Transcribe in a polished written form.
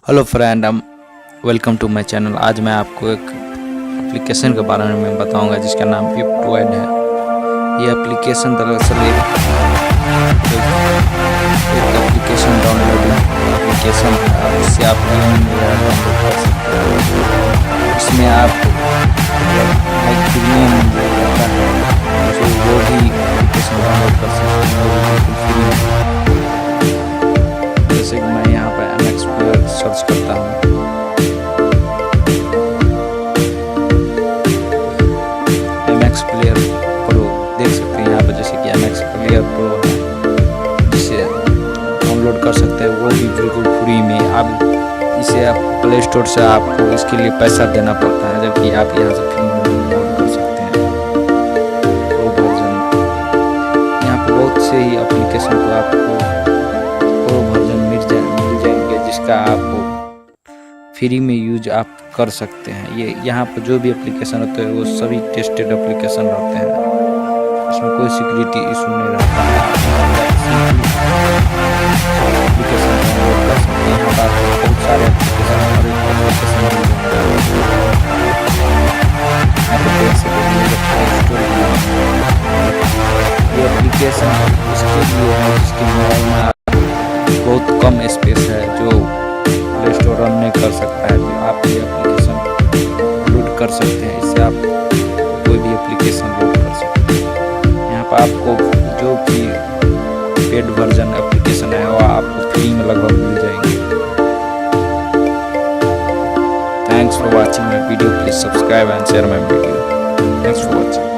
Hello friend, welcome to my channel. आज मैं आपको एक एप्लीकेशन के बारे में मैं बताऊंगा जिसका नाम पिप्टोएड है। ये एप्लीकेशन दरअसल एक एप्लीकेशन डाउनलोडिंग एप्लीकेशन है। इससे आप डाउनलोड कर सकते हो। इसमें आप एक प्रीमियम रहता है जो वो भी एप्लीकेशन डाउनलोड कर सकते हैं, वो भी बिल्कुल फ्री में। जैसे कि मैं यहाँ पर MX प्लेयर सर्च करता हूँ। MX प्लेयर प्रो देख सकते हैं यहाँ पर, जैसे कि MX प्लेयर प्रो है जिसे डाउनलोड कर सकते हैं, वो भी बिल्कुल फ्री में। आप इसे आप प्ले स्टोर से आपको इसके लिए पैसा देना पड़ता है, जबकि आप यहाँ से फ्री में डाउनलोड कर सकते हैं प्रो वर्जन। यहाँ पर बहुत से ही एप्लीकेशन को आपको प्रो वर्जन मिल जाएंगे जिसका आपको फ्री में यूज आप कर सकते हैं। ये यहाँ पर जो भी एप्लीकेशन होते हैं वो सभी टेस्टेड एप्लीकेशन रहते हैं, इसमें कोई सिक्योरिटी इशू नहीं रहता है। एप्लीकेशन डाउनलोड कर सकते हैं। यहाँ पर आपको बहुत सारे एप्लीकेशन ये एप्लीकेशन उसके लिए है जिसके मोबाइल में बहुत कम स्पेस है, जो प्ले स्टोर रन नहीं कर सकता है। तो आप ये एप्लीकेशन लोड कर सकते हैं। इससे आप कोई भी एप्लीकेशन लोड कर सकते हैं। यहाँ पर आपको जो भी पेड वर्जन एप्लीकेशन है वो आपको फ्री में लगभग मिल जाएंगे। Thanks for watching my video. Please subscribe and share my video. Thanks for watching.